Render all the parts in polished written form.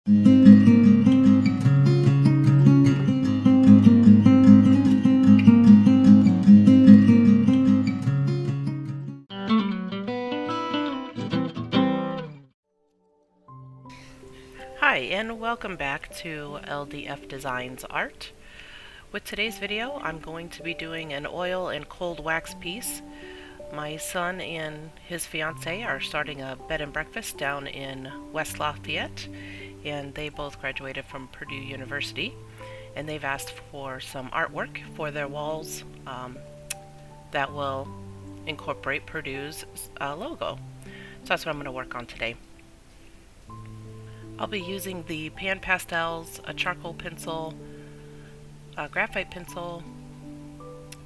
Hi, and welcome back to LDF-Designs art. With today's video, I'm going to be doing an oil and cold wax piece. My son and his fiancé are starting a bed and breakfast down in West Lafayette, and they both graduated from Purdue University, and they've asked for some artwork for their walls that will incorporate Purdue's logo. So that's what I'm going to work on today. I'll be using the pan pastels, a charcoal pencil, a graphite pencil,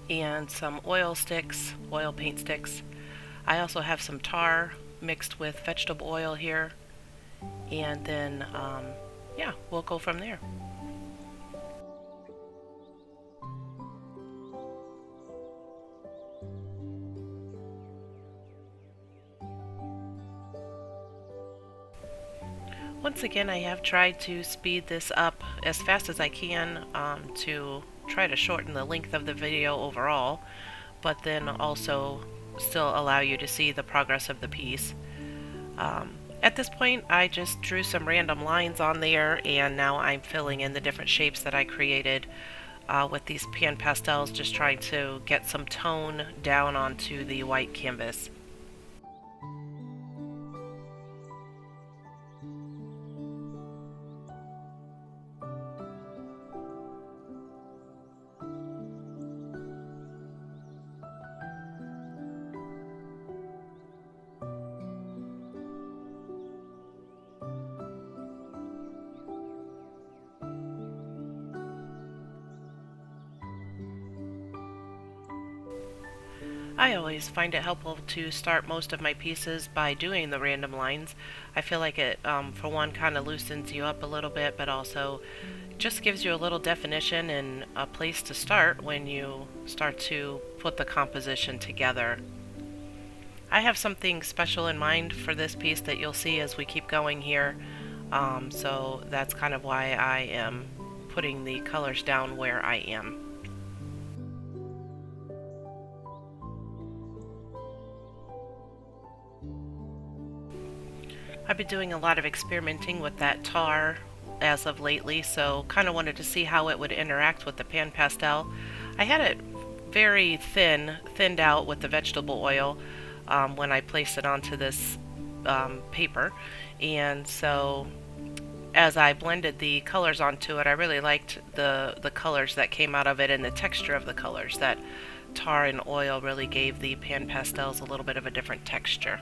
and some oil paint sticks. I also have some tar mixed with vegetable oil here, and then yeah, we'll go from there. Once again, I have tried to speed this up as fast as I can to try to shorten the length of the video overall, but then also still allow you to see the progress of the piece. At this point, I just drew some random lines on there, and now I'm filling in the different shapes that I created with these pan pastels, just trying to get some tone down onto the white canvas. I always find it helpful to start most of my pieces by doing the random lines. I feel like it, for one, kind of loosens you up a little bit, but also just gives you a little definition and a place to start when you start to put the composition together. I have something special in mind for this piece that you'll see as we keep going here, so that's kind of why I am putting the colors down where I am. I've been doing a lot of experimenting with that tar as of lately, so kind of wanted to see how it would interact with the pan pastel. I had it very thinned out with the vegetable oil when I placed it onto this paper, and so as I blended the colors onto it, I really liked the colors that came out of it and the texture of the colors. That tar and oil really gave the pan pastels a little bit of a different texture.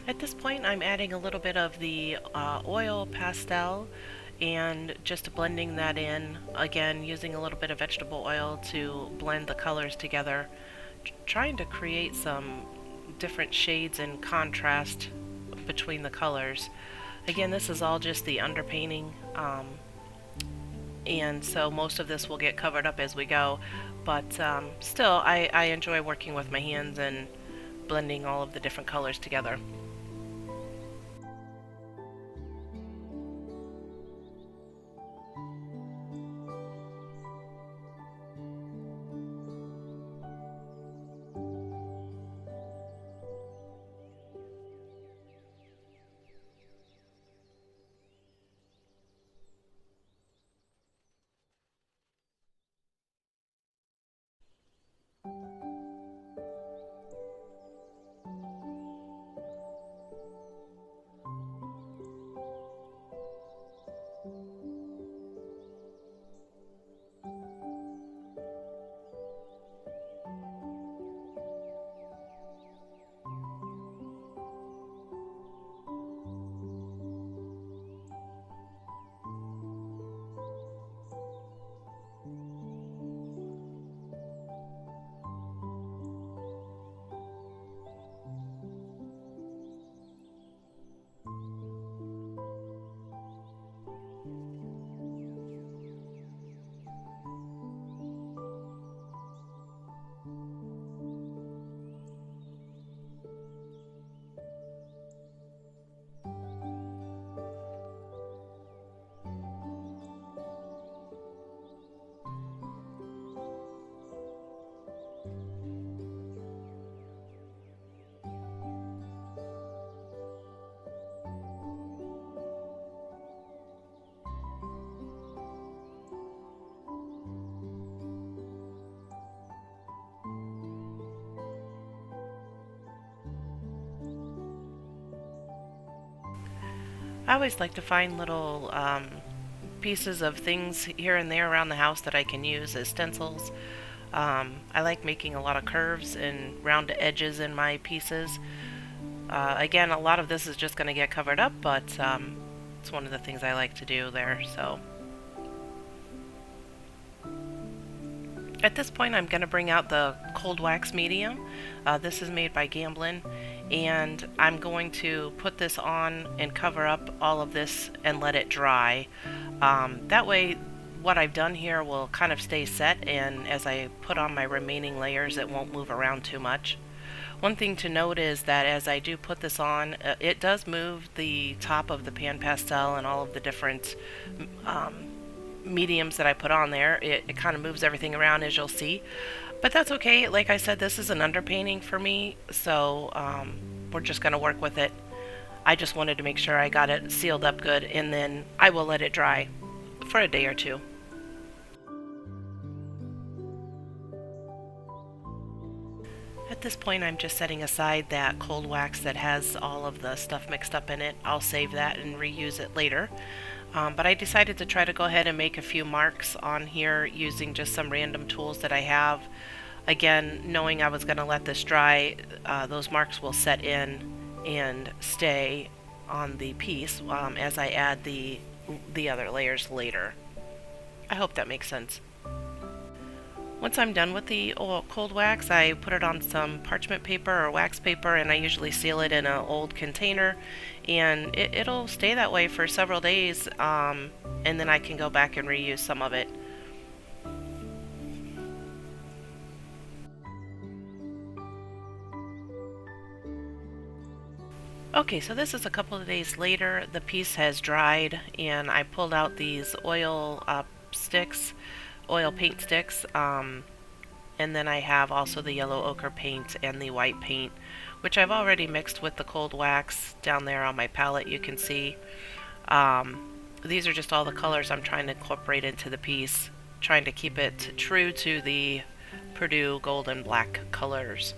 At this point, I'm adding a little bit of the oil pastel and just blending that in, again using a little bit of vegetable oil to blend the colors together, trying to create some different shades and contrast between the colors. Again, this is all just the underpainting, and so most of this will get covered up as we go, but still I enjoy working with my hands and blending all of the different colors together. I always like to find little pieces of things here and there around the house that I can use as stencils. I like making a lot of curves and round edges in my pieces. Again, a lot of this is just going to get covered up, but it's one of the things I like to do there. So at this point, I'm going to bring out the cold wax medium. This is made by Gamblin, and I'm going to put this on and cover up all of this and let it dry. That way what I've done here will kind of stay set, and as I put on my remaining layers it won't move around too much. One thing to note is that as I do put this on, it does move the top of the pan pastel and all of the different mediums that I put on there. It kind of moves everything around, as you'll see. But that's okay. Like I said, this is an underpainting for me, so we're just going to work with it. I just wanted to make sure I got it sealed up good, and then I will let it dry for a day or two. At this point, I'm just setting aside that cold wax that has all of the stuff mixed up in it. I'll save that and reuse it later. But I decided to try to go ahead and make a few marks on here using just some random tools that I have. Again, knowing I was going to let this dry, those marks will set in and stay on the piece as I add the other layers later. I hope that makes sense. Once I'm done with the cold wax, I put it on some parchment paper or wax paper, and I usually seal it in an old container, and it'll stay that way for several days, and then I can go back and reuse some of it. Okay, so this is a couple of days later. The piece has dried, and I pulled out these oil paint sticks, and then I have also the yellow ochre paint and the white paint, which I've already mixed with the cold wax down there on my palette. You can see these are just all the colors I'm trying to incorporate into the piece, trying to keep it true to the Purdue gold and black colors.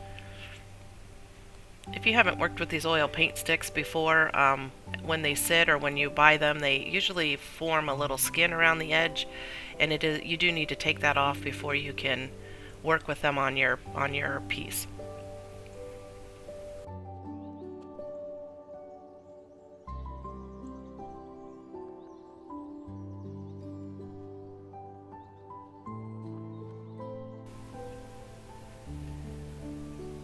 If you haven't worked with these oil paint sticks before, when they sit or when you buy them, they usually form a little skin around the edge, and you do need to take that off before you can work with them on your piece.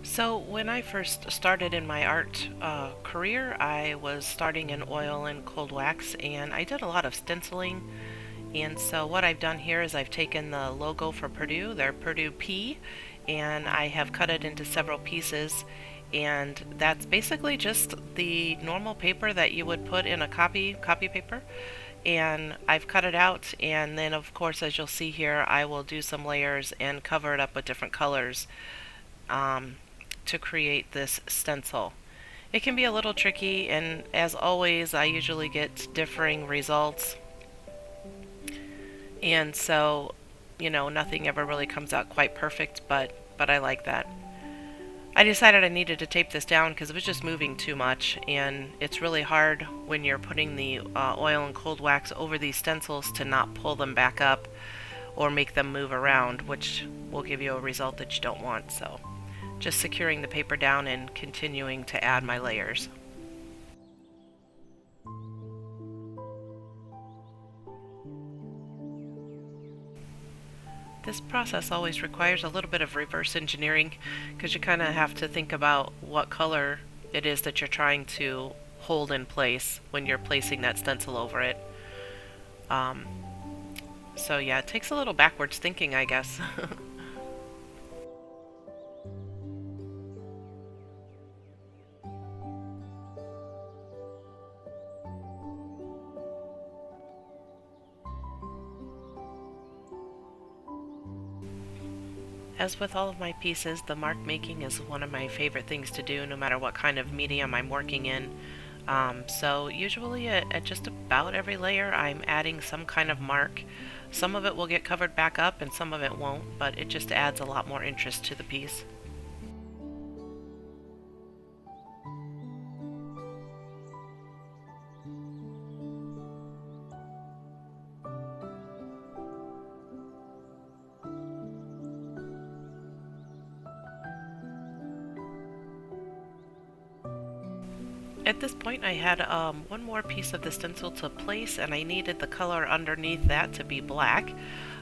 So when I first started in my art career, I was starting in oil and cold wax, and I did a lot of stenciling. And so what I've done here is I've taken the logo for Purdue, their Purdue P, and I have cut it into several pieces, and that's basically just the normal paper that you would put in a copy paper. And I've cut it out, and then of course, as you'll see here, I will do some layers and cover it up with different colors to create this stencil. It can be a little tricky, and as always, I usually get differing results. And so, you know, nothing ever really comes out quite perfect, but I like that. I decided I needed to tape this down because it was just moving too much, and it's really hard when you're putting the oil and cold wax over these stencils to not pull them back up or make them move around, which will give you a result that you don't want. So just securing the paper down and continuing to add my layers. This process always requires a little bit of reverse engineering because you kind of have to think about what color it is that you're trying to hold in place when you're placing that stencil over it. So yeah, it takes a little backwards thinking, I guess. As with all of my pieces, the mark making is one of my favorite things to do no matter what kind of medium I'm working in. So usually at just about every layer I'm adding some kind of mark. Some of it will get covered back up and some of it won't, but it just adds a lot more interest to the piece. At this point I had one more piece of the stencil to place, and I needed the color underneath that to be black.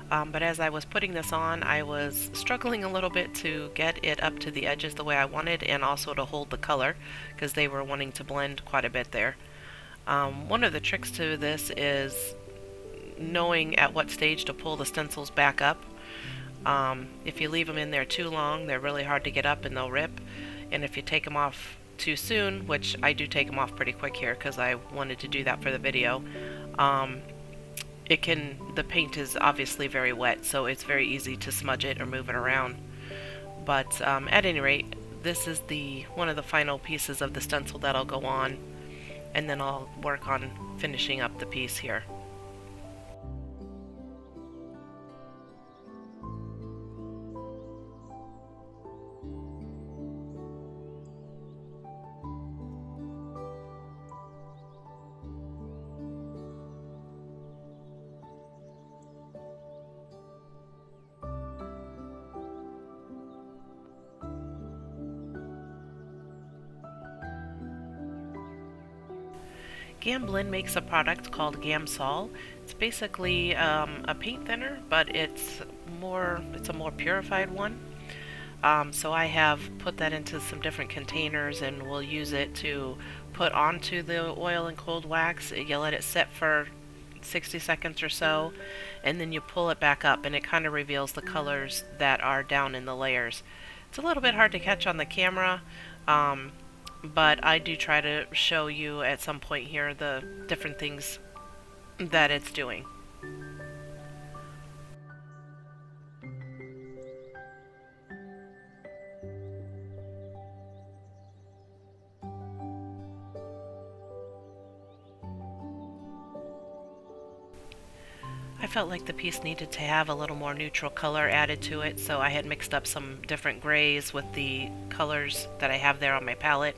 But as I was putting this on, I was struggling a little bit to get it up to the edges the way I wanted, and also to hold the color, because they were wanting to blend quite a bit there. One of the tricks to this is knowing at what stage to pull the stencils back up. If you leave them in there too long, they're really hard to get up and they'll rip. And if you take them off too soon, which I do take them off pretty quick here because I wanted to do that for the video, the paint is obviously very wet, so it's very easy to smudge it or move it around. But at any rate, this is one of the final pieces of the stencil that'll go on, and then I'll work on finishing up the piece here. Gamblin makes a product called Gamsol. It's basically a paint thinner, but it's a more purified one. So I have put that into some different containers, and we'll use it to put onto the oil and cold wax. You let it set for 60 seconds or so, and then you pull it back up, and it kind of reveals the colors that are down in the layers. It's a little bit hard to catch on the camera, but I do try to show you at some point here the different things that it's doing. I felt like the piece needed to have a little more neutral color added to it, so I had mixed up some different grays with the colors that I have there on my palette,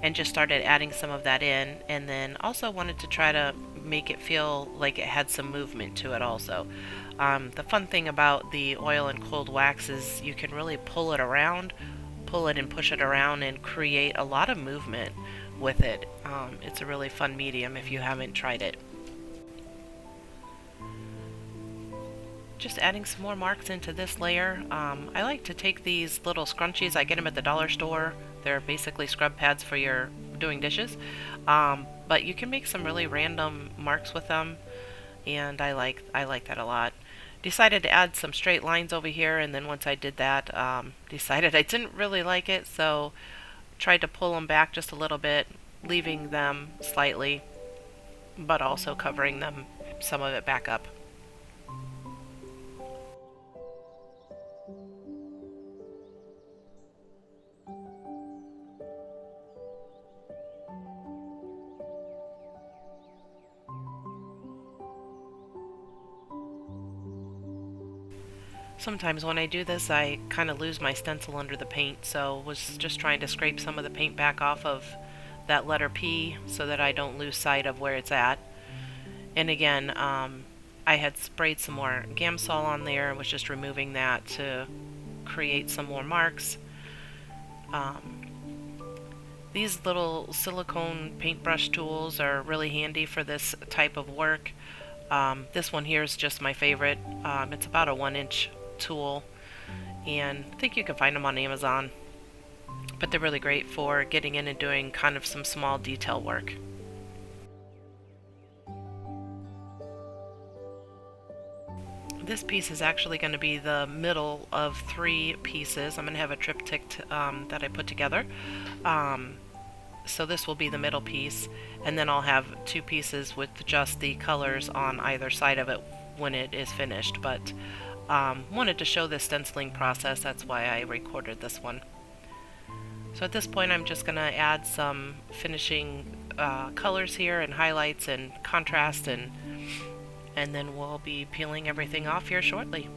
and just started adding some of that in, and then also wanted to try to make it feel like it had some movement to it also. The fun thing about the oil and cold wax is you can really pull it and push it around and create a lot of movement with it. It's a really fun medium if you haven't tried it. Just adding some more marks into this layer. I like to take these little scrunchies. I get them at the dollar store. They're basically scrub pads for your doing dishes. But you can make some really random marks with them, and I like that a lot. Decided to add some straight lines over here, and then once I did that, decided I didn't really like it, so tried to pull them back just a little bit, leaving them slightly, but also covering them some of it back up. Sometimes when I do this, I kind of lose my stencil under the paint, so was just trying to scrape some of the paint back off of that letter P so that I don't lose sight of where it's at. And again, I had sprayed some more Gamsol on there and was just removing that to create some more marks. These little silicone paintbrush tools are really handy for this type of work. This one here is just my favorite. It's about a 1-inch tool, and I think you can find them on Amazon, but they're really great for getting in and doing kind of some small detail work. This piece is actually going to be the middle of 3 pieces. I'm going to have a triptych that I put together. So this will be the middle piece, and then I'll have 2 pieces with just the colors on either side of it when it is finished. But wanted to show the stenciling process, that's why I recorded this one. So at this point I'm just going to add some finishing colors here and highlights and contrast, and then we'll be peeling everything off here shortly.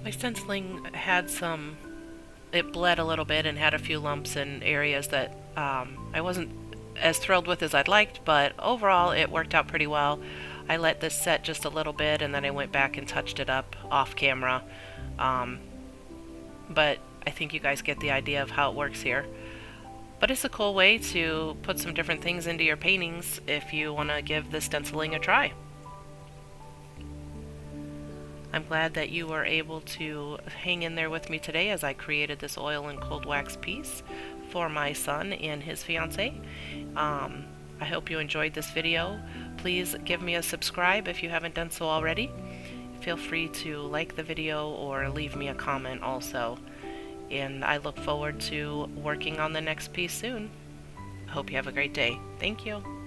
My stenciling had it bled a little bit and had a few lumps in areas that I wasn't as thrilled with as I'd liked, but overall it worked out pretty well. I let this set just a little bit and then I went back and touched it up off camera. But I think you guys get the idea of how it works here. But it's a cool way to put some different things into your paintings if you want to give the stenciling a try. I'm glad that you were able to hang in there with me today as I created this oil and cold wax piece for my son and his fiancé. I hope you enjoyed this video. Please give me a subscribe if you haven't done so already. Feel free to like the video or leave me a comment also. And I look forward to working on the next piece soon. Hope you have a great day. Thank you.